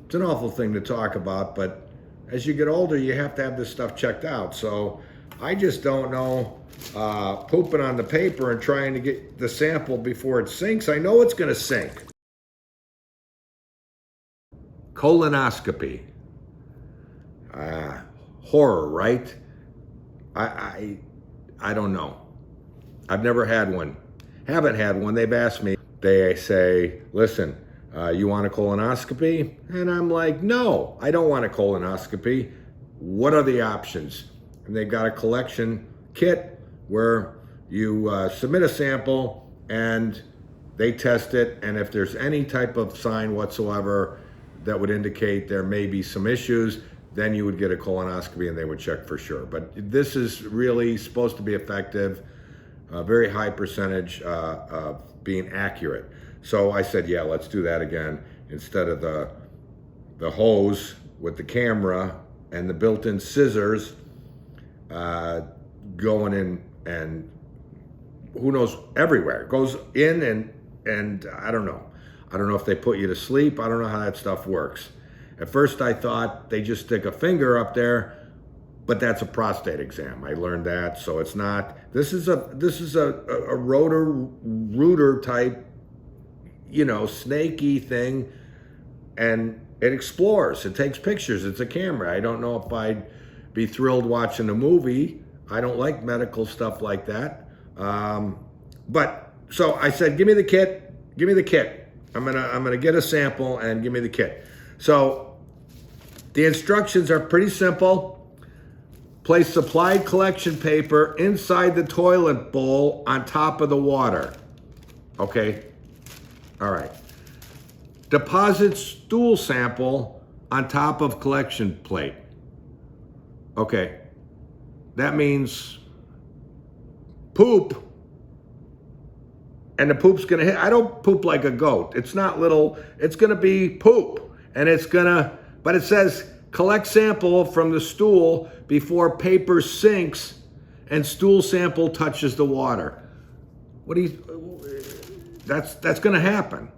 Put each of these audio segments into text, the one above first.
It's an awful thing to talk about, but as you get older, you have to have this stuff checked out. So I just don't know, pooping on the paper and trying to get the sample before it sinks. I know it's going to sink. Colonoscopy. Horror, right? I don't know. I've never had one. Haven't had one. They've asked me. They say, listen, you want a colonoscopy? And I'm like, no, I don't want a colonoscopy. What are the options? And they've got a collection kit where you submit a sample and they test it. And if there's any type of sign whatsoever that would indicate there may be some issues, then you would get a colonoscopy and they would check for sure. But this is really supposed to be effective, a very high percentage of being accurate. So I said, yeah, let's do that again. Instead of the hose with the camera and the built-in scissors going in and who knows, everywhere. It goes in and I don't know. I don't know if they put you to sleep. I don't know how that stuff works. At first I thought they just stick a finger up there, but that's a prostate exam. I learned that, so it's not. This is a rooter type, snaky thing, and it explores. It takes pictures. It's a camera. I don't know if I'd be thrilled watching a movie. I don't like medical stuff like that. But so I said, give me the kit. Give me the kit. I'm gonna get a sample and give me the kit. So the instructions are pretty simple. Place supplied collection paper inside the toilet bowl on top of the water. Okay, all right. Deposit stool sample on top of collection plate. Okay, that means poop, and the poop's gonna hit. I don't poop like a goat. It's not little, it's gonna be poop, and but it says collect sample from the stool before paper sinks and stool sample touches the water. That's gonna happen.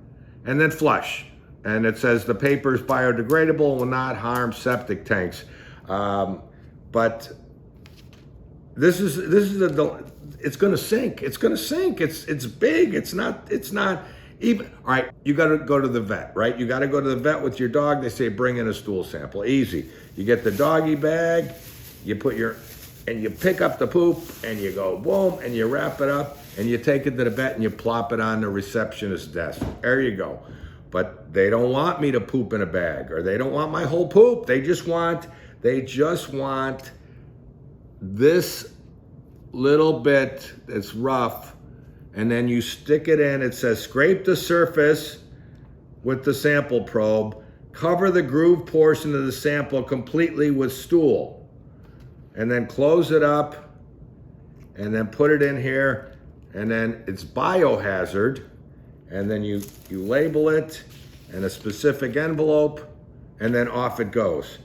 And then flush. And it says the paper is biodegradable and will not harm septic tanks. But this is it's gonna sink. It's gonna sink. It's big. It's not even, all right, you gotta go to the vet, right? You gotta go to the vet with your dog. They say, bring in a stool sample, easy. You get the doggy bag, you pick up the poop and you go boom and you wrap it up and you take it to the vet and you plop it on the receptionist's desk. There you go. But they don't want me to poop in a bag, or they don't want my whole poop. They just want this little bit that's rough, and then you stick it in. It says scrape the surface with the sample probe, cover the groove portion of the sample completely with stool, and then close it up, and then put it in here, and then it's biohazard, and then you label it in a specific envelope, and then off it goes.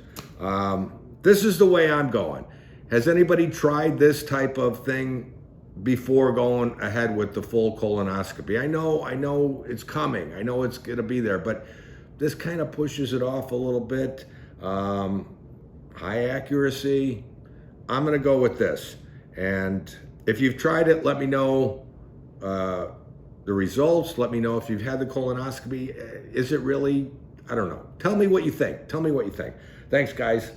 This is the way I'm going. Has anybody tried this type of thing before going ahead with the full colonoscopy? I know it's coming. I know it's gonna be there, but this kind of pushes it off a little bit. High accuracy. I'm gonna go with this. And if you've tried it, let me know the results. Let me know if you've had the colonoscopy. Is it really, I don't know. Tell me what you think. Thanks, guys.